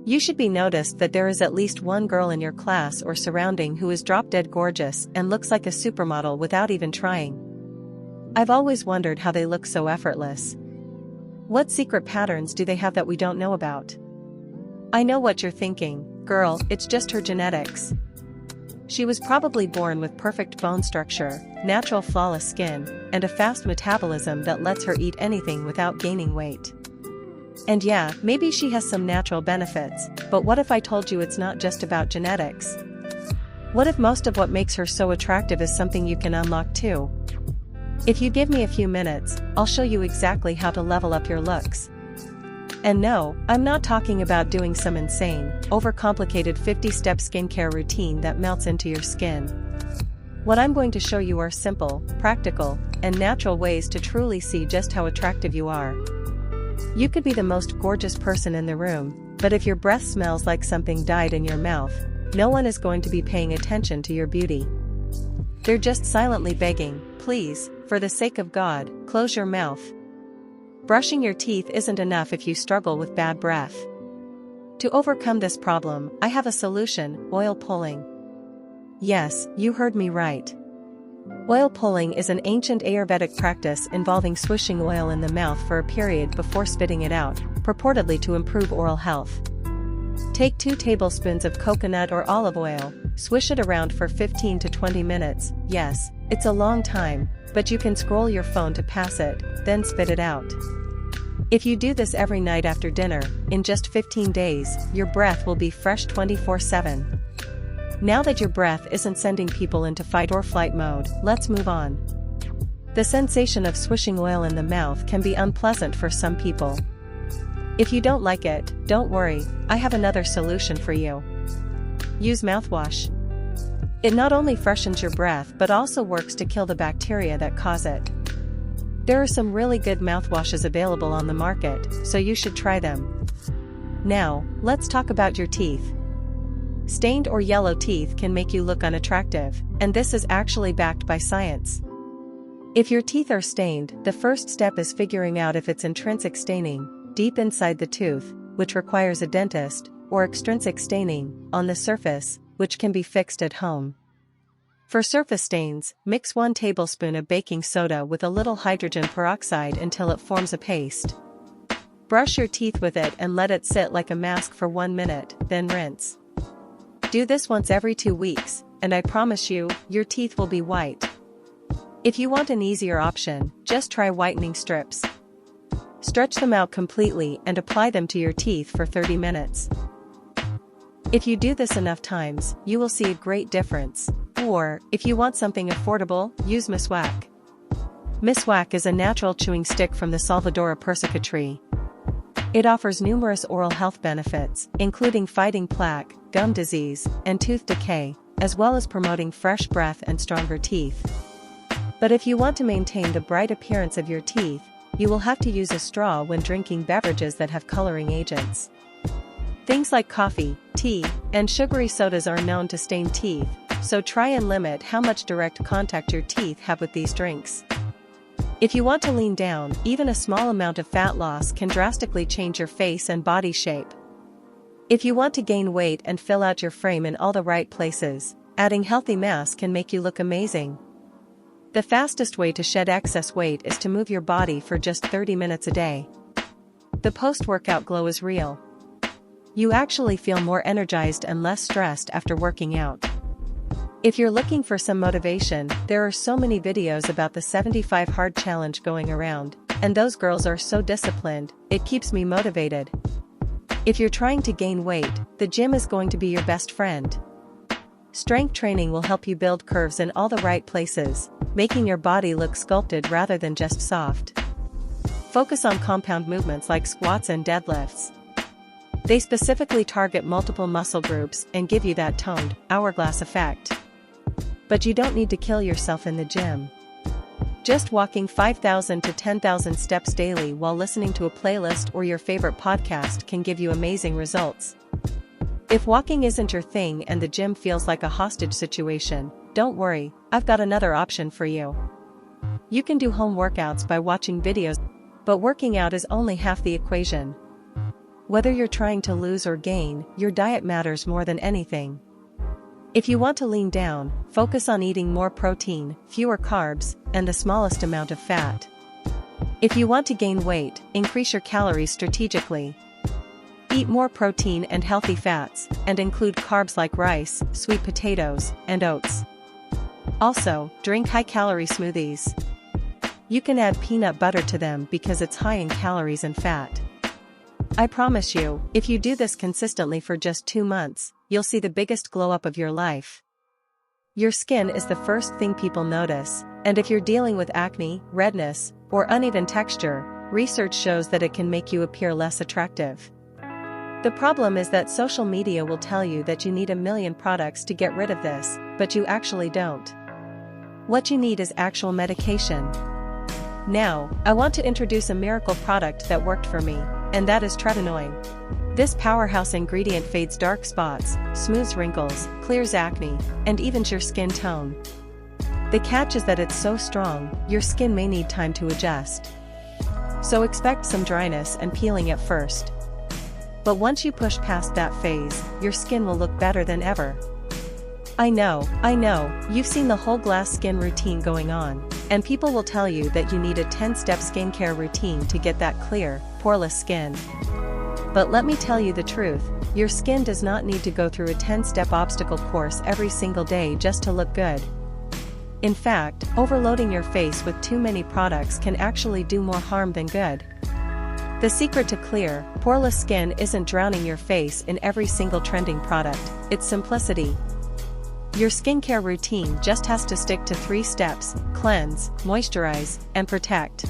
You should be noticed that there is at least one girl in your class or surrounding who is drop-dead gorgeous and looks like a supermodel without even trying. I've always wondered how they look so effortless. What secret patterns do they have that we don't know about? I know what you're thinking, girl, it's just her genetics. She was probably born with perfect bone structure, natural flawless skin, and a fast metabolism that lets her eat anything without gaining weight. And yeah, maybe she has some natural benefits, but what if I told you it's not just about genetics? What if most of what makes her so attractive is something you can unlock too? If you give me a few minutes, I'll show you exactly how to level up your looks. And no, I'm not talking about doing some insane, overcomplicated 50-step skincare routine that melts into your skin. What I'm going to show you are simple, practical, and natural ways to truly see just how attractive you are. You could be the most gorgeous person in the room, but if your breath smells like something died in your mouth, no one is going to be paying attention to your beauty. They're just silently begging, please, for the sake of God, close your mouth. Brushing your teeth isn't enough if you struggle with bad breath. To overcome this problem, I have a solution: oil pulling. Yes, you heard me right. Oil pulling is an ancient Ayurvedic practice involving swishing oil in the mouth for a period before spitting it out, purportedly to improve oral health. Take 2 tablespoons of coconut or olive oil, swish it around for 15 to 20 minutes. Yes, it's a long time, but you can scroll your phone to pass it, then spit it out. If you do this every night after dinner, in just 15 days, your breath will be fresh 24/7. Now that your breath isn't sending people into fight or flight mode, let's move on. The sensation of swishing oil in the mouth can be unpleasant for some people. If you don't like it, don't worry, I have another solution for you. Use mouthwash. It not only freshens your breath but also works to kill the bacteria that cause it. There are some really good mouthwashes available on the market, so you should try them. Now, let's talk about your teeth. Stained or yellow teeth can make you look unattractive, and this is actually backed by science. If your teeth are stained, the first step is figuring out if it's intrinsic staining, deep inside the tooth, which requires a dentist, or extrinsic staining, on the surface, which can be fixed at home. For surface stains, mix 1 tablespoon of baking soda with a little hydrogen peroxide until it forms a paste. Brush your teeth with it and let it sit like a mask for 1 minute, then rinse. Do this once every 2 weeks, and I promise you, your teeth will be white. If you want an easier option, just try whitening strips. Stretch them out completely and apply them to your teeth for 30 minutes. If you do this enough times, you will see a great difference. Or, if you want something affordable, use Miswak. Miswak is a natural chewing stick from the Salvadora persica tree. It offers numerous oral health benefits, including fighting plaque, gum disease, and tooth decay, as well as promoting fresh breath and stronger teeth. But if you want to maintain the bright appearance of your teeth, you will have to use a straw when drinking beverages that have coloring agents. Things like coffee, tea, and sugary sodas are known to stain teeth, so try and limit how much direct contact your teeth have with these drinks. If you want to lean down, even a small amount of fat loss can drastically change your face and body shape. If you want to gain weight and fill out your frame in all the right places, adding healthy mass can make you look amazing. The fastest way to shed excess weight is to move your body for just 30 minutes a day. The post-workout glow is real. You actually feel more energized and less stressed after working out. If you're looking for some motivation, there are so many videos about the 75 Hard Challenge going around, and those girls are so disciplined, it keeps me motivated. If you're trying to gain weight, the gym is going to be your best friend. Strength training will help you build curves in all the right places, making your body look sculpted rather than just soft. Focus on compound movements like squats and deadlifts. They specifically target multiple muscle groups and give you that toned, hourglass effect. But you don't need to kill yourself in the gym. Just walking 5,000 to 10,000 steps daily while listening to a playlist or your favorite podcast can give you amazing results. If walking isn't your thing and the gym feels like a hostage situation, don't worry, I've got another option for you. You can do home workouts by watching videos, but working out is only half the equation. Whether you're trying to lose or gain, your diet matters more than anything. If you want to lean down, focus on eating more protein, fewer carbs, and the smallest amount of fat. If you want to gain weight, increase your calories strategically. Eat more protein and healthy fats, and include carbs like rice, sweet potatoes, and oats. Also, drink high-calorie smoothies. You can add peanut butter to them because it's high in calories and fat. I promise you, if you do this consistently for just 2 months, you'll see the biggest glow-up of your life. Your skin is the first thing people notice, and if you're dealing with acne, redness, or uneven texture, research shows that it can make you appear less attractive. The problem is that social media will tell you that you need a million products to get rid of this, but you actually don't. What you need is actual medication. Now, I want to introduce a miracle product that worked for me, and that is tretinoin. This powerhouse ingredient fades dark spots, smooths wrinkles, clears acne, and evens your skin tone. The catch is that it's so strong, your skin may need time to adjust. So expect some dryness and peeling at first. But once you push past that phase, your skin will look better than ever. I know, you've seen the whole glass skin routine going on, and people will tell you that you need a 10-step skincare routine to get that clear, poreless skin. But let me tell you the truth, your skin does not need to go through a 10-step obstacle course every single day just to look good. In fact, overloading your face with too many products can actually do more harm than good. The secret to clear, poreless skin isn't drowning your face in every single trending product, it's simplicity. Your skincare routine just has to stick to 3 steps: cleanse, moisturize, and protect.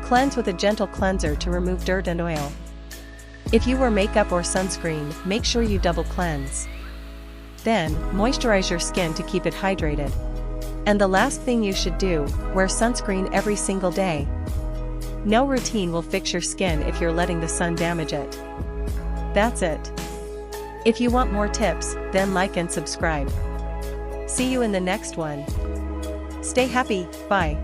Cleanse with a gentle cleanser to remove dirt and oil. If you wear makeup or sunscreen, make sure you double cleanse. Then, moisturize your skin to keep it hydrated. And the last thing you should do, wear sunscreen every single day. No routine will fix your skin if you're letting the sun damage it. That's it. If you want more tips, then like and subscribe. See you in the next one. Stay happy, bye.